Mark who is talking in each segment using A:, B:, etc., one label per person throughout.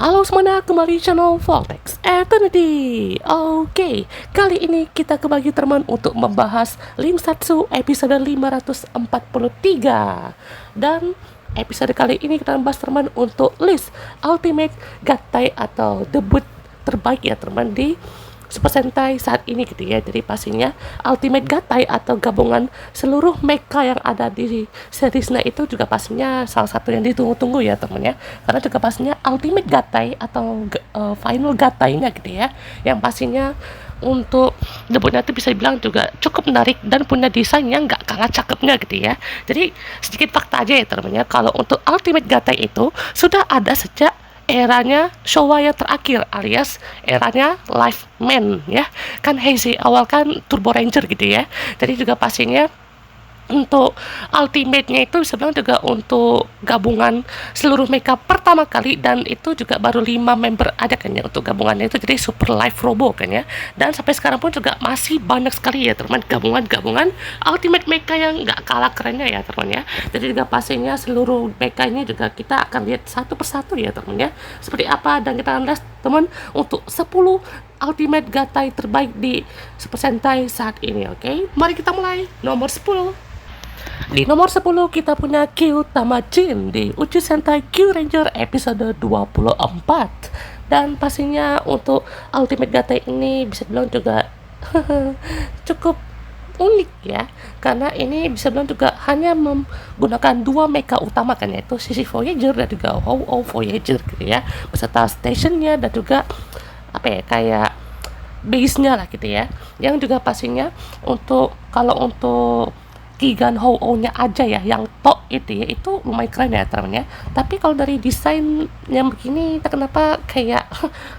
A: Halo semuanya, kembali channel Voltex Eternity. Oke, kali ini kita kembali teman untuk membahas Limsatsu episode 543. Dan episode kali ini kita membahas teman untuk list Ultimate Gattai atau debut terbaik ya teman di Super Sentai saat ini gitu ya. Jadi pastinya Ultimate Gattai atau gabungan seluruh mecha yang ada di seriesnya itu juga pastinya salah satu yang ditunggu-tunggu ya temennya. Karena juga pastinya Ultimate Gattai atau Final Gattai-nya gitu ya, yang pastinya untuk debutnya itu bisa dibilang juga cukup menarik dan punya desain yang nggak kalah cakepnya gitu ya. Jadi sedikit fakta aja ya temennya, kalau untuk Ultimate Gattai itu sudah ada sejak eranya Showa yang terakhir alias eranya Life Man ya, kan Heisei awal kan Turbo Ranger gitu ya. Jadi juga pastinya untuk ultimate-nya itu sebenarnya juga untuk gabungan seluruh mecha pertama kali, dan itu juga baru 5 member ada kan ya untuk gabungannya itu, jadi Super Life Robo kan ya. Dan sampai sekarang pun juga masih banyak sekali ya teman gabungan ultimate mecha yang nggak kalah kerennya ya teman ya. Jadi juga pastinya seluruh mecha ini juga kita akan lihat satu persatu ya teman ya, seperti apa, dan kita akan lihat teman untuk 10 Ultimate Gattai terbaik di Super Sentai saat ini. Oke, mari kita mulai. Nomor 10. Di nomor 10 kita punya Q Tamajin di Uchi Sentai Q Ranger episode 24. Dan pastinya untuk Ultimate Gattai ini bisa dibilang juga cukup unik ya, karena ini bisa bilang juga hanya menggunakan 2 mecha utama kan, yaitu sisi Voyager dan juga Ho-Oh Voyager gitu ya, beserta stationnya dan juga apa ya, kayak base-nya lah gitu ya. Yang juga pastinya untuk kalau untuk Kigan Ho-Oh-nya aja ya, yang tok itu ya, itu lumayan keren ya teman ya. Tapi kalau dari desain yang begini, kenapa kayak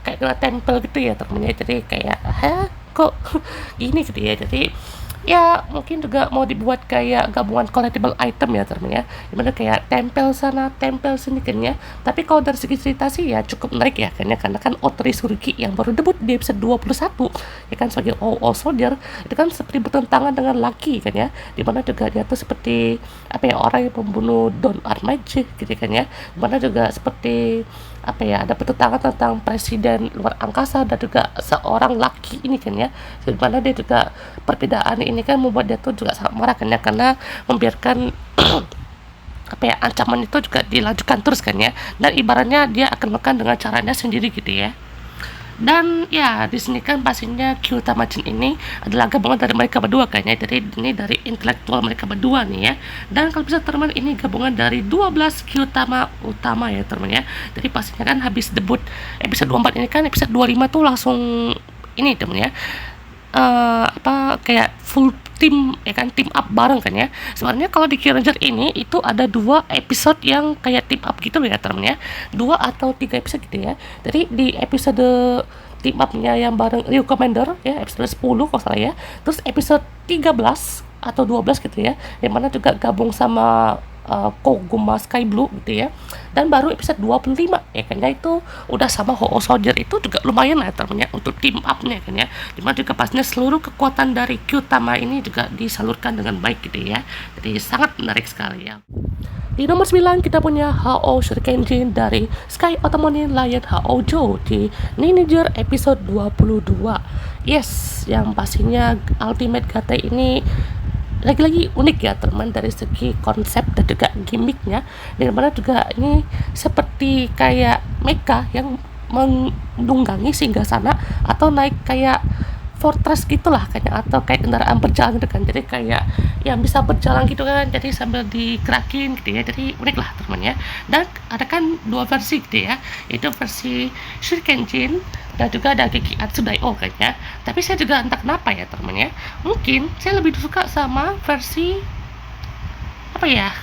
A: kayak kena tempel gitu ya teman ya. Jadi kayak kok gini gitu ya. Jadi ya mungkin juga mau dibuat kayak gabungan collectible item ya teman ya, dimana kayak tempel sana tempel sini kan ya. Tapi kalau dari segi cerita sih ya cukup menarik ya kan ya, karena kan Otori Suruki yang baru debut di episode 21 ya kan sebagai All Soldier itu kan seperti bertentangan dengan Lucky kan ya, dimana juga dia tuh seperti apa ya, orang yang membunuh Don Armage gitu kan ya, dimana juga seperti apa ya, ada pertentangan tentang presiden luar angkasa dan juga seorang Lucky ini kan ya, dimana dia juga perbedaan ini kan membuat dia tuh juga sangat marah kan ya, karena membiarkan apa ya, ancaman itu juga dilanjutkan terus kan ya, dan ibaratnya dia akan makan dengan caranya sendiri gitu ya. Dan ya di sini kan pastinya Q Tamajin ini adalah gabungan dari mereka berdua kan ya, jadi ini dari intelektual mereka berdua nih ya. Dan kalau bisa teman, ini gabungan dari 12 Q utama ya teman ya. Jadi pastinya kan habis debut episode 24 ini kan, episode 25 tuh langsung ini teman ya, apa kayak full tim ya kan, team up bareng kan ya. Sebenarnya kalau di Q Ranger ini itu ada 2 episode yang kayak team up gitu loh ya teman ya, 2 atau 3 episode gitu ya. Jadi di episode team up-nya yang bareng Ryu Commander ya, episode 10 kalau salah ya, terus episode 13 atau 12 gitu ya, yang mana juga gabung sama Koguma Sky Blue gitu ya. Dan baru episode 25 ya kan ya, itu udah sama Ho-Oh Soldier, itu juga lumayan lah temennya untuk team up-nya kan ya, dimana juga pastinya seluruh kekuatan dari Q-Tama ini juga disalurkan dengan baik gitu ya. Jadi sangat menarik sekali ya. Di nomor 9 kita punya Ho-Oh Shurikenjin dari Sky Otomonin Lion Ho-Oh di Ninja episode 22. Yes, yang pastinya Ultimate Gattai ini lagi-lagi unik ya teman, dari segi konsep dan juga gimmicknya, dimana juga ini seperti kayak mecha yang menunggangi singgasana atau naik kayak fortress gitulah kayaknya, atau kayak kendaraan berjalan gitu kan, jadi kayak yang bisa berjalan gitu kan, jadi sambil digerakin gitu ya. Jadi unik lah teman ya. Dan ada kan 2 versi gitu ya, itu versi Shurikenjin dan juga ada Gekiatsu Daioh kayaknya. Tapi saya juga entah kenapa ya teman ya, mungkin saya lebih suka sama versi apa ya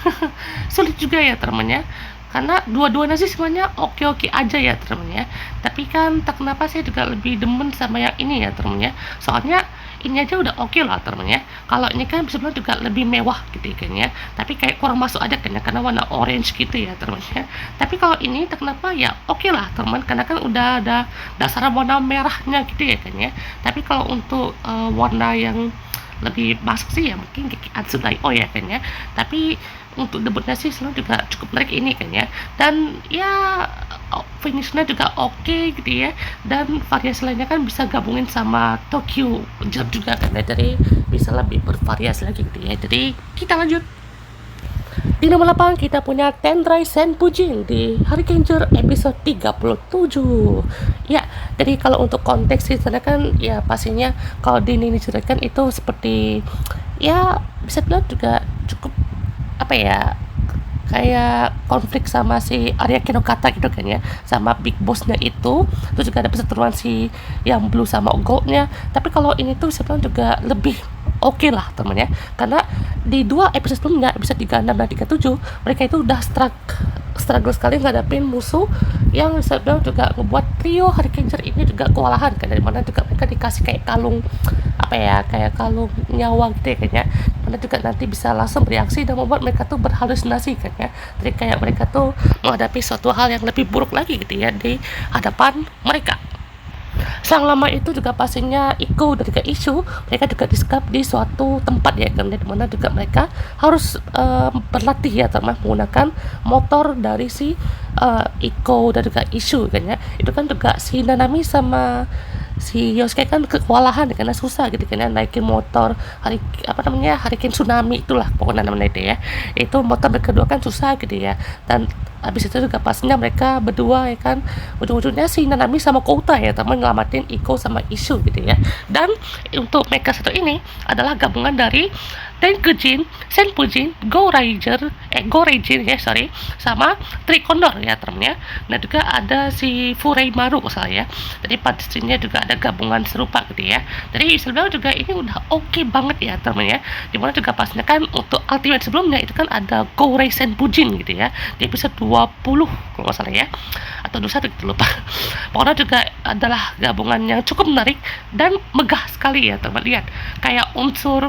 A: sulit juga ya teman ya, karena dua-duanya sih semuanya oke-oke aja ya teman ya. Tapi kan tak kenapa saya juga lebih demen sama yang ini ya teman ya, soalnya ini aja udah oke lah teman ya. Kalau ini kan sebenarnya juga lebih mewah gitu kan ya, tapi kayak kurang masuk aja kan ya, karena warna orange gitu ya teman ya. Tapi kalau ini tak kenapa ya oke lah teman, karena kan udah ada dasar warna merahnya gitu ya kan ya. Tapi kalau untuk warna yang lebih masuk sih ya mungkin Geki Atsudaio ya kan ya. Tapi untuk debutnya sih selalu juga cukup menarik ini kan ya. Dan ya finishnya juga oke gitu ya, dan variasi lainnya kan bisa gabungin sama Tokyo Jump juga kan ya, jadi bisa lebih bervariasi lagi gitu ya. Jadi kita lanjut. Di nomor 8 kita punya Tendrai Senpujin di Hurricaneer episode 37. Ya, jadi kalau untuk konteks di sana kan ya pastinya kalau di ini diceritakan itu seperti ya bisa bilang juga cukup apa ya, kayak konflik sama si Arya Kinokata gitu kan ya, sama big bossnya itu. Terus juga ada perseteruan si yang blue sama goldnya. Tapi kalau ini tuh sebenarnya juga lebih oke lah temennya, karena di 2 episode sebelumnya, episode 36 dan 37, mereka itu udah struggle sekali ngadapin musuh yang saya bilang juga ngebuat trio Hurricaneer ini juga kewalahan kan, dari mana juga mereka dikasih kayak kalung apa ya, kayak kalung nyawa gitu ya kayaknya, mana juga nanti bisa langsung bereaksi dan membuat mereka tuh berhalusinasi kan ya. Jadi kayak mereka tuh menghadapi suatu hal yang lebih buruk lagi gitu ya di hadapan mereka. Sang lama itu juga pastinya Iko dan juga Isu, mereka juga disekap di suatu tempat ya kan, di mana juga mereka harus berlatih ya teman, menggunakan motor dari si Iko dan juga Isu kan ya. Itu kan juga si Nanami sama si Yosuke kan kewalahan karena susah gitu kan ya, naikin motor Hurricane Tsunami itulah pokoknya namanya itu ya. Itu motor mereka kedua kan susah gitu ya. Dan habis itu juga pastinya mereka berdua ya kan, ujung-ujungnya si Nanami sama Kouta ya teman ngelamatin Iko sama Isu gitu ya. Dan untuk mereka satu ini adalah gabungan dari Tenkujin, Senpujin, Goreijin ya sama Trikondor ya temennya. Nah juga ada si Furei-maru misalnya ya. Jadi pastinya juga ada gabungan serupa gitu ya. Jadi sebenarnya juga ini udah oke banget ya temennya. Dimana juga pastinya kan untuk ultimate sebelumnya itu kan ada Gorei Senpujin gitu ya, di episode 20 kalau nggak salah ya, atau 21 gitu lupa. Pokoknya juga adalah gabungan yang cukup menarik dan megah sekali ya teman. Lihat kayak unsur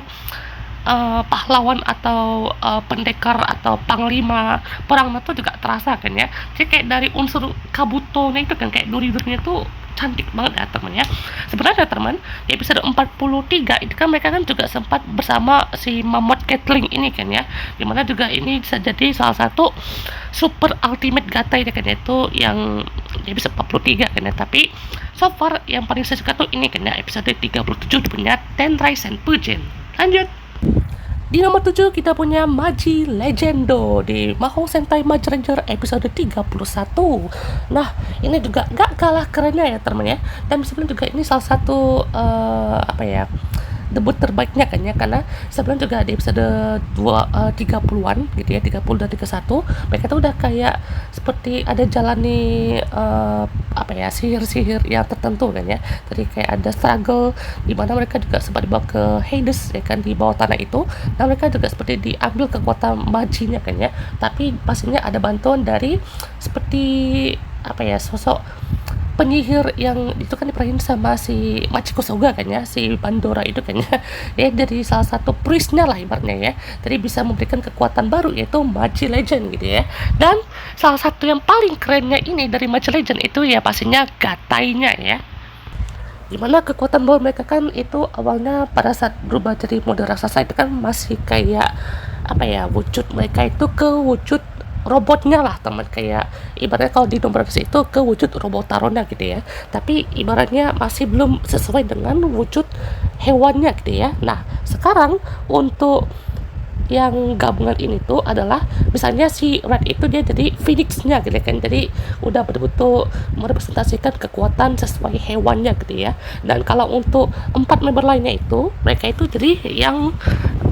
A: pahlawan atau pendekar atau panglima perang itu juga terasa kan ya. Jadi kayak dari unsur kabutonya itu kan, kayak duri-durinya tuh cantik banget ya teman ya. Sebenarnya teman, di episode 43 itu kan mereka kan juga sempat bersama si Mammoth Gatling ini kan ya, dimana juga ini bisa jadi salah satu super ultimate gatai kan ya, itu yang di episode 43 kan ya. Tapi so far yang paling saya suka tuh ini kan ya, episode 37 punya Tendrai Senpujin. Lanjut. Di nomor 7 kita punya Maji Legendo di Mahou Sentai Mage Ranger episode 31. Nah, ini juga gak kalah kerennya ya teman ya. Dan sebenarnya juga ini salah satu debut terbaiknya kan ya, karena sebelum juga di episode 30-an gitu ya, 30 dan 31 mereka tuh udah kayak seperti ada jalani sihir-sihir yang tertentu kan ya. Jadi kayak ada struggle di mana mereka juga sempat dibawa ke Hades ya kan, di bawah tanah itu, dan mereka juga seperti diambil kekuatan maginya kan ya. Tapi pastinya ada bantuan dari seperti sosok penyihir yang itu kan diperanin sama si Machiko Soga kan ya, si Pandora itu kan ya. Ya dari salah satu priestnya lah ibaratnya ya. Jadi bisa memberikan kekuatan baru yaitu Maji Legend gitu ya. Dan salah satu yang paling kerennya ini dari Maji Legend itu ya pastinya gatainya ya. Dimana kekuatan baru mereka kan itu awalnya pada saat berubah jadi mode raksasa itu kan masih kayak wujud mereka itu ke wujud robotnya lah teman, kayak ibaratnya kalau di nomor itu ke wujud robot taronnya gitu ya, tapi ibaratnya masih belum sesuai dengan wujud hewannya gitu ya. Nah sekarang untuk yang gabungan ini tuh adalah misalnya si Red itu dia jadi Phoenix-nya gitu kan, jadi udah betul-betul merepresentasikan kekuatan sesuai hewannya gitu ya. Dan kalau untuk 4 member lainnya itu mereka itu jadi yang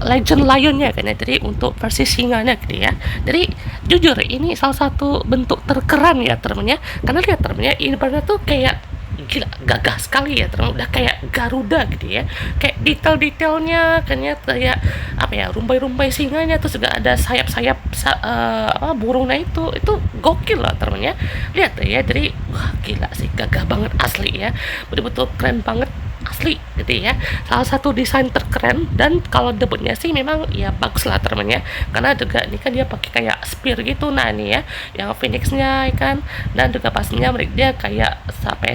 A: Legend Lion-nya kan ya, jadi untuk versi singanya gitu ya. Jadi jujur ini salah satu bentuk terkeren ya temennya, karena lihat temennya ibaratnya tuh kayak gila gagah sekali ya teman, udah kayak Garuda gitu ya, kayak detail-detailnya kan ya, kayak rumbai-rumbai singanya, terus juga ada sayap-sayap burungnya itu gokil lah teman ya. Lihat ya, jadi wah gila sih, gagah banget asli ya, betul-betul keren banget asli gitu ya, salah satu desain terkeren. Dan kalau debutnya sih memang ya bagus lah temennya, karena juga ini kan dia pakai kayak spear gitu, nah ini ya yang phoenixnya ya kan, dan juga pastinya mereka dia kayak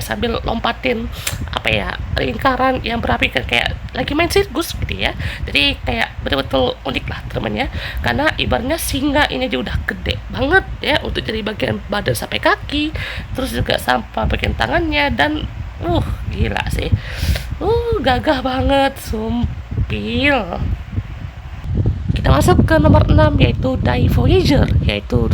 A: sambil lompatin apa ya, lingkaran yang berapi kan, kayak lagi main sirkus gitu ya. Jadi kayak betul-betul unik lah temennya, karena ibaratnya singa ini dia udah gede banget ya untuk jadi bagian badan sampai kaki, terus juga sampai bagian tangannya, dan gila sih, gagah banget, sumpil. Kita masuk ke nomor 6, yaitu Die Voyager, yaitu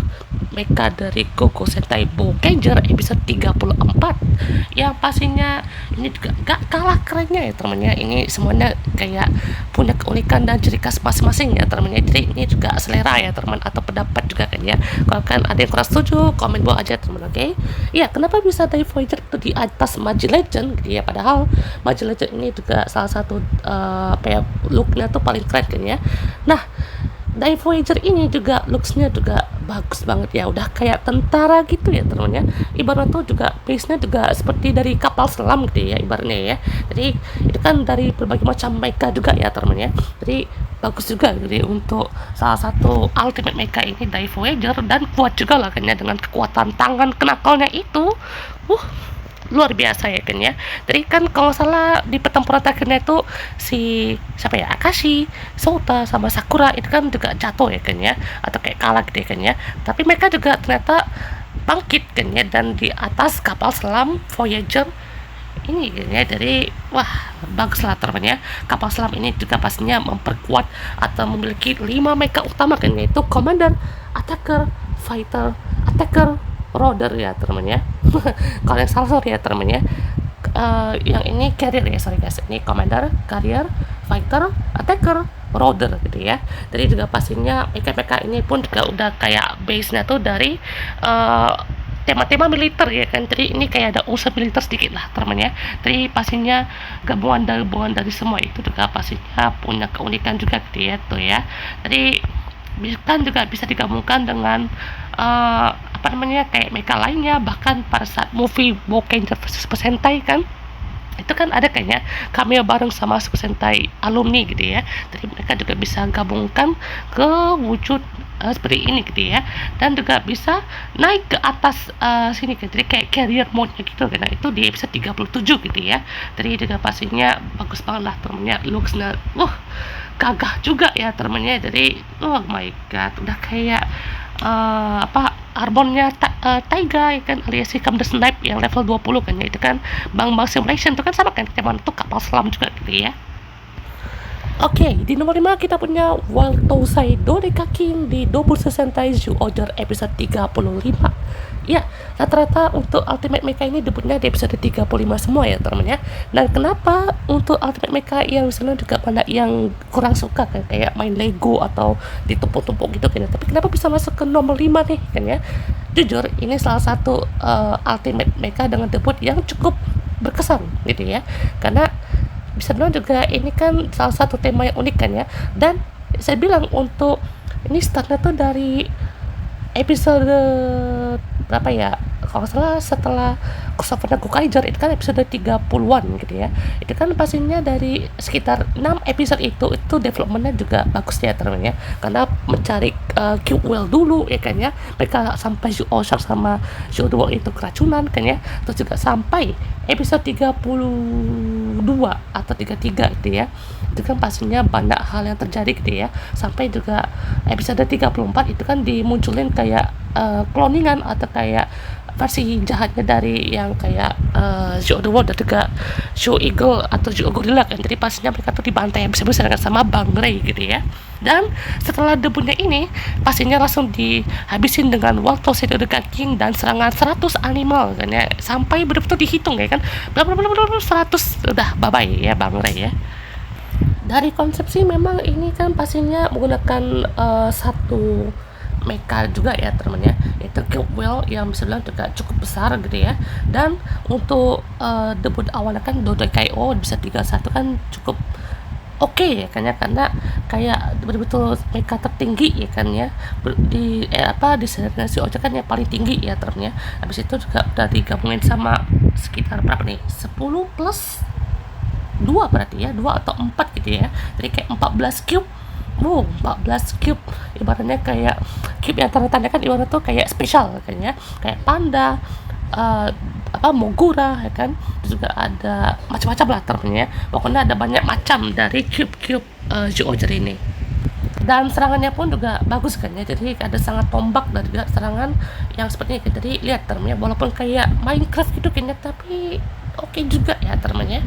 A: mecha dari Goku Sentai Boukenger episode 34, yang pastinya ini juga gak kalah kerennya ya temennya. Ini semuanya kayak punya keunikan dan ciri khas masing-masing ya temennya. Jadi ini juga selera ya teman, atau pendapat juga kan ya. Kalau kan ada yang kurang setuju, komen bawah aja teman, oke? Ya, kenapa bisa Die Voyager itu di atas Magi Legend gitu ya, padahal Magi Legend ini juga salah satu looknya tuh paling keren kan ya. Nah, Die Voyager ini juga looksnya juga bagus banget ya, udah kayak tentara gitu ya temennya. Ibaratnya tuh juga base-nya juga seperti dari kapal selam gitu ya ibaratnya ya. Jadi itu kan dari berbagai macam mecha juga ya temennya. Jadi bagus juga gitu untuk salah satu ultimate mecha ini Die Voyager, dan kuat juga lah kan ya, dengan kekuatan tangan kenakalnya itu. Luar biasa ya kan ya. Jadi kan kalau salah di pertempuran terakhirnya itu si siapa ya, Akashi, Sota sama Sakura itu kan juga jatuh ya kan ya, atau kayak kalah gitu ya kan ya. Tapi mereka juga ternyata bangkit kan ya, dan di atas kapal selam Voyager ini kan ya. Dari bagus lah temannya. Kapal selam ini juga pastinya memperkuat atau memiliki 5 mecha utama kan, yaitu Commander, Attacker, Fighter, Attacker, Roder ya temennya. Kalau yang salah sorry ya temennya. Yang ini carrier ya, sorry guys, ini Commander, Carrier, Fighter, Attacker, Roder gitu ya. Jadi juga pastinya mecha-mecha ini pun juga udah kayak base-nya tuh dari tema-tema militer ya kan. Jadi ini kayak ada unsur militer sedikit lah temennya. Jadi pastinya gabungan dari semua itu juga pastinya punya keunikan juga gitu ya tuh ya. Jadi kan juga bisa digabungkan dengan kayak mecha lainnya. Bahkan pada saat movie Boukenger vs Super Sentai kan, itu kan ada kayaknya cameo bareng sama Super Sentai alumni gitu ya. Jadi mereka juga bisa gabungkan ke wujud seperti ini gitu ya, dan juga bisa naik ke atas sini gitu. Jadi kayak carrier mode-nya gitu kan. Nah, itu di episode 37 gitu ya. Jadi juga pastinya bagus banget lah temennya, looks-nya gagah juga ya temennya. Jadi oh my god, udah kayak Arbonnya Taiga ya kan, alias Hikam the Snipe yang level 20 kan ya. Itu kan Bang Simulation itu kan sama kan, cuman itu kapal selam juga gitu ya. Oke, di nomor 5 kita punya Waltosai Doreka King di Double Sentai Zyuohger episode 35. Ya, rata-rata untuk Ultimate Mecha ini debutnya di episode 35 semua ya teman-teman ya. Dan kenapa untuk Ultimate Mecha yang misalnya juga banyak yang kurang suka kan, kayak main Lego atau ditumpuk-tumpuk gitu kan ya. Tapi kenapa bisa masuk ke nomor 5 nih kan ya? Jujur, ini salah satu Ultimate Mecha dengan debut yang cukup berkesan gitu ya. Karena bisa bilang juga ini kan salah satu tema yang unik kan ya. Dan saya bilang untuk ini startnya tuh dari episode berapa ya, kalau salah setelah crossover Gokaiger itu kan episode 30-an gitu ya. Itu kan pastinya dari sekitar 6 episode itu developmentnya juga bagus ya teman-teman ya, karena mencari Cube Whale dulu ya kan ya. Mereka sampai Zyuohger sama Zyuohger itu keracunan kan ya. Terus juga sampai episode 32 atau 33 gitu ya. Itu kan pastinya banyak hal yang terjadi gitu ya. Sampai juga episode 34 itu kan dimunculin kayak cloningan atau kayak versi jahatnya dari yang kayak Zyuohger dan juga Zyueagle atau Zyuogorilla kan. Jadi pastinya mereka tuh dibantai bisa-bisa dengan sama Bang Ray gitu ya. Dan setelah debutnya ini pastinya langsung dihabisin dengan Waltosai Doreka King dan serangan 100 animal kan ya. Sampai betul-betul dihitung ya kan, berapa 100 udah bye-bye ya Bang Ray ya. Dari konsepsi memang ini kan pastinya menggunakan satu mecha juga ya teman-teman ya, itu Cube Whale yang bisa bilang juga cukup besar gitu ya. Dan untuk debut awalnya kan Dodekaio bisa 31 kan cukup oke ya kan ya, karena kayak betul-betul mecha tertinggi ya kan ya, di serial Zyuohger kan yang paling tinggi ya teman-teman ya. Habis itu juga udah digabungin sama sekitar berapa nih, 10 plus dua berarti ya, 2 atau 4 gitu ya. Jadi kayak 14 cube. 14 cube ibaratnya kayak cube yang tanda kan ibarat tuh kayak spesial kayaknya, kayak panda, Mogura ya kan. Terus juga ada macam-macam lah termnya. Pokoknya ada banyak macam dari cube-cube Zyuohger ini. Dan serangannya pun juga bagus kan ya, jadi ada sangat tombak dan juga serangan yang seperti ini. Jadi lihat termnya walaupun kayak Minecraft gitu kayaknya, tapi oke juga ya termnya.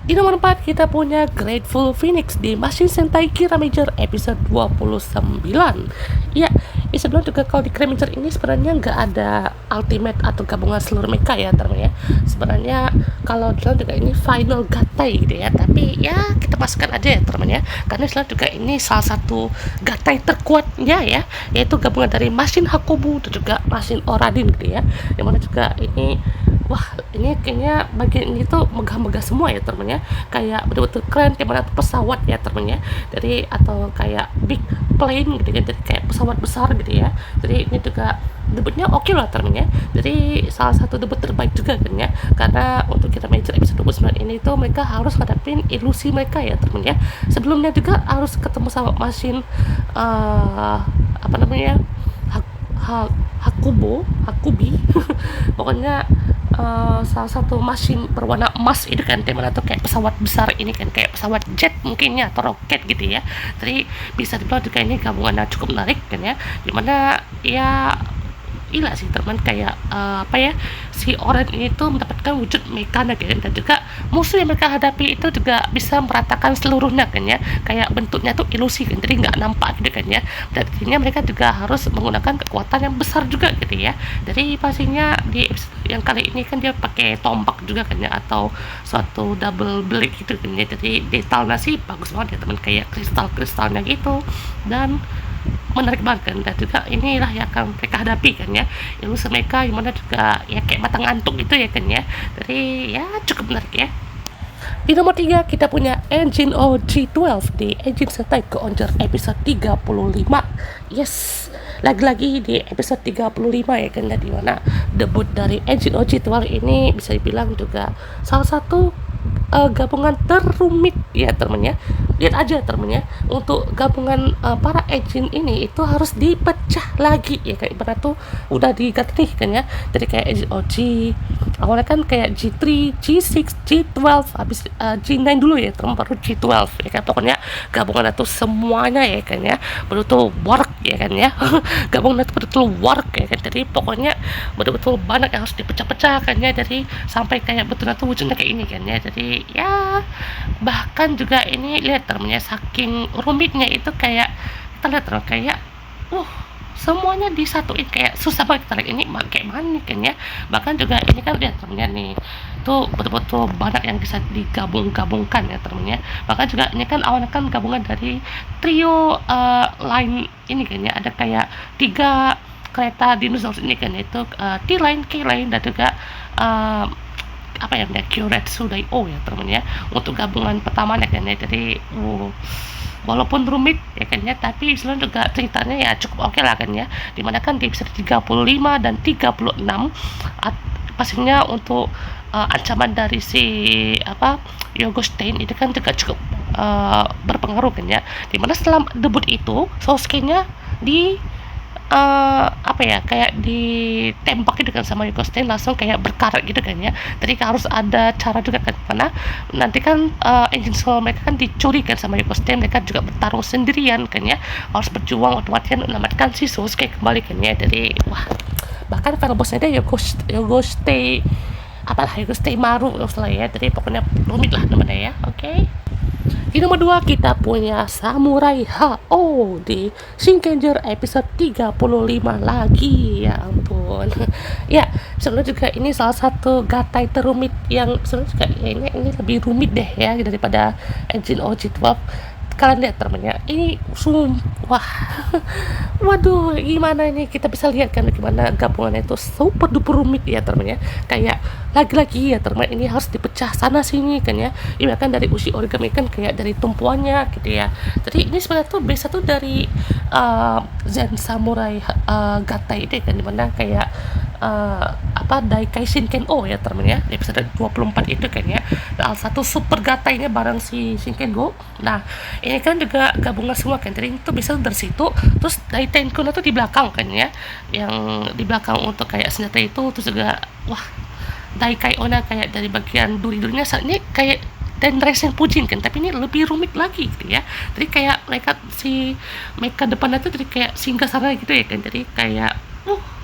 A: Di nomor 4 kita punya Grateful Phoenix di Machine Sentai Kira Major episode 29. Ya, sebelum juga kalau di Kira Major ini sebenarnya nggak ada ultimate atau gabungan seluruh mecha ya teman ya. Sebenarnya kalau dalam juga ini final gatai gitu ya, tapi ya kita masukkan aja ya teman ya, karena dalam juga ini salah satu gatai terkuatnya ya, yaitu gabungan dari Machine Hakobu dan juga Machine Oradin gitu ya. Yang mana juga ini ini kayaknya bagian ini tuh megah-megah semua ya temennya, kayak betul-betul keren, kayak mana pesawat ya temennya, jadi atau kayak big plane gitu kan, jadi kayak pesawat besar gitu ya. Jadi ini juga debutnya oke lah temennya, jadi salah satu debut terbaik juga kan ya, karena untuk kita major episode 29 ini tuh mereka harus hadapin ilusi mereka ya temennya. Sebelumnya juga harus ketemu sama mesin Hakubi pokoknya salah satu mesin berwarna emas itu kan, tema tuh kayak pesawat besar ini kan, kayak pesawat jet mungkin ya, atau roket gitu ya. Jadi bisa dibilang juga ini gabungan yang cukup menarik kan ya, dimana ya gila sih teman, kayak si orang ini tuh mendapatkan wujud mekanik kan, dan juga musuh yang mereka hadapi itu juga bisa meratakan seluruhnya kan ya, kayak bentuknya tuh ilusi kan, jadi nggak nampak gitu kan ya. Dan akhirnya mereka juga harus menggunakan kekuatan yang besar juga gitu ya. Jadi pastinya di episode yang kali ini kan dia pakai tombak juga kan ya, atau suatu double blade gitu kan ya. Jadi detailnya sih bagus banget ya teman, kayak kristalnya gitu, dan menarik banget kan. Dan juga inilah yang akan mereka hadapi kan ya, ilusi mereka gimana juga ya, kayak mata ngantuk gitu ya kan ya. Jadi ya cukup menarik ya. Di nomor 3 kita punya Engine OG12 di Engine Sentai Go-Onger episode 35. Yes, lagi-lagi di episode 35 ya kan, di mana debut dari Engine OG12 ini bisa dibilang juga salah satu gabungan terumit ya temennya. Lihat aja temennya, untuk gabungan para engine ini itu harus dipecah lagi ya, kayak ibarat tuh udah diganti kan ya. Jadi kayak engine OG awalnya kan kayak G3, G6, G12, habis G9 dulu ya temen, baru G12 ya kan. Pokoknya gabungan itu semuanya ya kan ya, betul-betul work ya kan ya. Gabungan itu betul-betul work ya kan. Jadi pokoknya betul-betul banyak yang harus dipecah-pecah kan ya, jadi sampai kayak betul-betul wujudnya kayak ini kan ya. Jadi ya bahkan juga ini lihat termnya, saking rumitnya itu kayak kita lihat terus kayak semuanya disatuin, kayak susah banget kita lihat ini kayak mana kan ya. Bahkan juga ini kan lihat termnya nih, tuh betul-betul banyak yang bisa digabungkan ya termnya. Bahkan juga ini kan awalnya kan gabungan dari trio line ini kan ya, ada kayak 3 kereta dinosaurus ini kan, itu T-Line, K-Line, dan juga Kyoretsu Dai-O ya teman ya, untuk gabungan pertamanya kan ya. Jadi walaupun rumit ya kan ya, tapi sebenarnya juga ceritanya ya cukup oke lah kan ya, dimana kan di episode 35 dan 36 pastinya untuk ancaman dari si Yogostein itu kan juga cukup berpengaruh kan ya, dimana setelah debut itu Sosuke-nya kayak ditembak gitu kan sama Yogostein, langsung kayak berkarat gitu kan ya. Jadi harus ada cara juga kan, karena nanti kan engine soul mereka kan dicuri kan sama Yogostein, mereka juga bertarung sendirian kan ya, harus berjuang otomatis menyelamatkan si Sosuke kembali kan ya. Jadi bahkan final bossnya dia Yogostein Maru ya. Jadi pokoknya rumit lah namanya ya. Oke. Di nomor 2 kita punya Samurai H.O. di Shinkenger episode 35 lagi. Ya ampun. Ya, sebenarnya juga ini salah satu gatai terumit yang sebenarnya juga ini lebih rumit deh ya daripada Engine OG12. Kalian lihat temennya, ini waduh, gimana ini kita bisa lihat kan gimana gabungannya itu super duper rumit ya temennya. Kayak lagi-lagi ya temen, ini harus dipecah sana sini kan ya. Ini kan dari usi origami kan kayak dari tumpuannya gitu ya. Jadi ini sebenarnya tuh base tuh dari Zen Samurai Gatai itu kan, dimana kayak Daikai Shinken-O ya temennya, di episode 24 itu kan ya, salah satu super gatainya bareng si Shinken-Go. Nah ini kan juga gabungan semua kan, jadi itu bisa dari situ. Terus Daitenkun itu di belakang kan ya, yang di belakang untuk kayak senjata itu. Terus juga wah, Daikai Ona kayak dari bagian duri-durinya ini kayak dan racing Pujin kan, tapi ini lebih rumit lagi gitu ya. Jadi kayak mereka depannya tuh jadi kayak singgah sana gitu ya kan, jadi kayak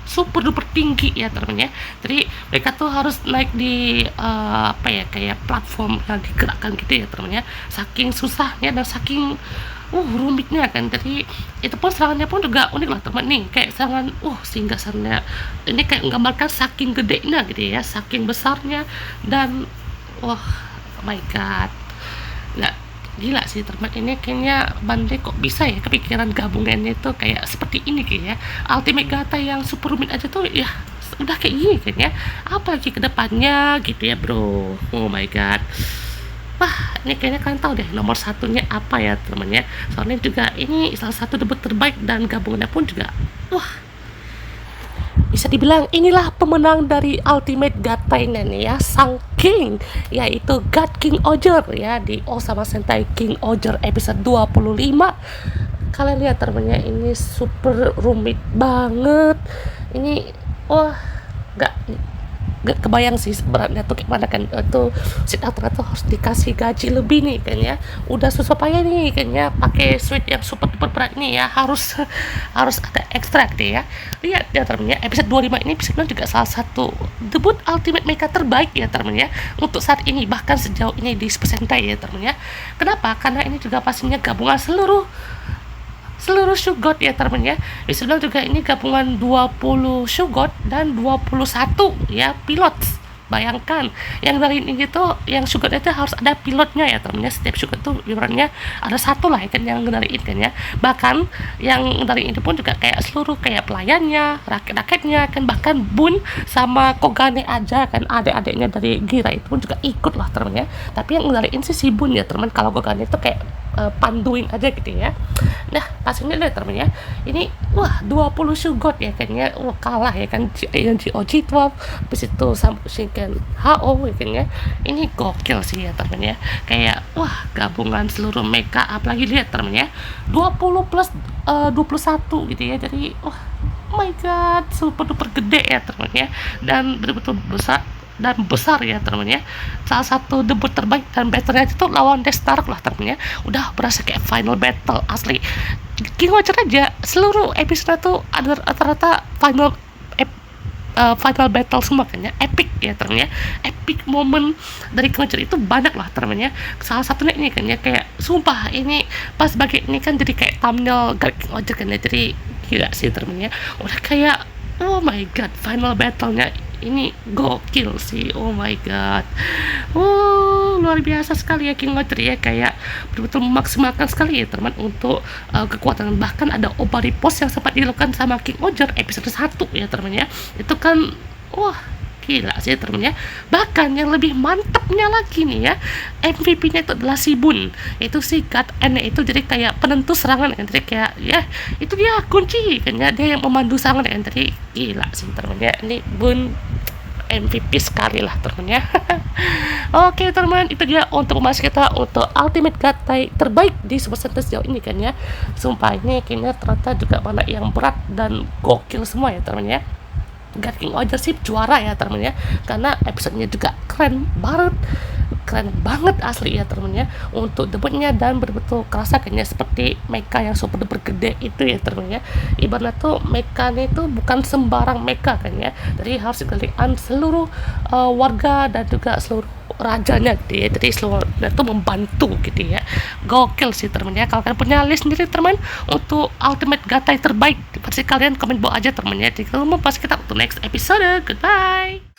A: super duper tinggi ya temennya. Jadi mereka tuh harus naik di kayak platform yang digerakkan gitu ya temennya, saking susahnya dan saking rumitnya kan. Jadi itu pun serangannya pun juga unik lah teman nih, kayak serangan singgah sana ini kayak menggambarkan saking gedenya gitu ya, saking besarnya. Dan wah, oh my god, nggak gila sih teman ini. Kayaknya Bandai kok bisa ya kepikiran gabungannya itu kayak seperti ini kayak ya. Ultimate Gata yang super rumit aja tuh ya udah kayak gini kan ya, apalagi kedepannya gitu ya bro. Oh my god, wah ini kayaknya kalian tahu deh nomor satunya apa ya temennya. Soalnya juga ini salah satu debut terbaik dan gabungannya pun juga wah, bisa dibilang inilah pemenang dari Ultimate Gatai nih ya, sang King, yaitu God King Oger ya, di Osama Sentai King Oger episode 25. Kalian lihat temennya, ini super rumit banget. Ini wah, nggak kebayang sih beratnya tuh gimana kan. Itu si aktor tuh harus dikasih gaji lebih nih kan ya, udah susah payah nih kan ya, pakai suit yang super duper berat nih ya, harus ada ekstra deh ya. Lihat ya temennya, episode 25 ini bisa bilang juga salah satu debut Ultimate Mecha terbaik ya temennya untuk saat ini, bahkan sejauh ini di Super Sentai ya temennya. Kenapa? Karena ini juga pastinya gabungan seluruh Shogot ya temennya. Bisa bilang juga ini gabungan 20 Shogot dan 21 ya pilot. Bayangkan, yang dari ini tuh, yang Shogot itu harus ada pilotnya ya temennya. Setiap Shogot tuh ibaratnya ada satu lah ya kan yang ngendaliin kan ya. Bahkan yang dari ini pun juga kayak seluruh kayak pelayannya, rakyat-rakyatnya kan, bahkan Bun sama Kogane aja kan, adik-adiknya dari Gira itu pun juga ikut lah temennya. Tapi yang ngendaliin sih si Bun ya temen. Kalau Kogane itu kayak panduin aja gitu ya. Nah pastinya deh temennya, ini wah 20 Shogot ya kan ya, kalah ya kan yang GOG 12, habis itu Shinken HO ya kan ya. Ini gokil sih ya temennya, kayak wah gabungan seluruh mecha. Apalagi lihat temennya 20 plus 21 gitu ya, jadi wah, oh my god, super duper gede ya temennya, dan betul-betul besar ya temennya. Salah satu debut terbaik, dan battle-nya itu lawan Death Star lah temennya, udah berasa kayak final battle asli. King Watcher aja seluruh episode tuh ada rata-rata final battle semua kan ya, epic ya temennya. Epic moment dari King Watcher itu banyak lah temennya. Salah satunya ini kan ya, kayak sumpah ini pas bagian ini kan jadi kayak thumbnail King Watcher kan ya, jadi gila sih temennya, udah kayak oh my god, final battle-nya ini gokil sih. Oh my god, luar biasa sekali ya King Watcher ya, kayak betul-betul memaksimalkan sekali ya teman untuk kekuatan. Bahkan ada Obari Post yang sempat dilakukan sama King Watcher episode 1 ya teman ya, itu kan wah gila sih temennya. Bahkan yang lebih mantapnya lagi nih ya, MVP-nya itu adalah si Bun, itu si God N itu, jadi kayak penentu serangan kan, jadi kayak ya itu dia kunci kan ya, dia yang memandu serangan kan, jadi gila sih temennya. Ini Bun MVP sekali lah temennya. Oke teman, itu dia untuk membahas kita untuk Ultimate Gatai terbaik di Super Sentai sejauh ini kan ya. Sumpah ini kayaknya ternyata juga banyak yang berat dan gokil semua ya temennya. God King Oger sih juara ya temennya, karena episodenya juga keren banget asli ya temennya untuk debutnya, dan betul-betul kerasa kayaknya seperti mecha yang super duper gede itu ya temennya. Ibaratnya tuh mechanya itu bukan sembarang mecha kan ya, jadi harus dikalikan seluruh warga dan juga seluruh rajanya gitu ya, jadi seluruhnya tuh membantu gitu ya. Gokil sih temennya. Kalau kalian punya list sendiri teman untuk Ultimate Gatai terbaik, pasti kalian komen bawah aja temennya. Jadi kalau mau pas kita untuk next episode. Goodbye.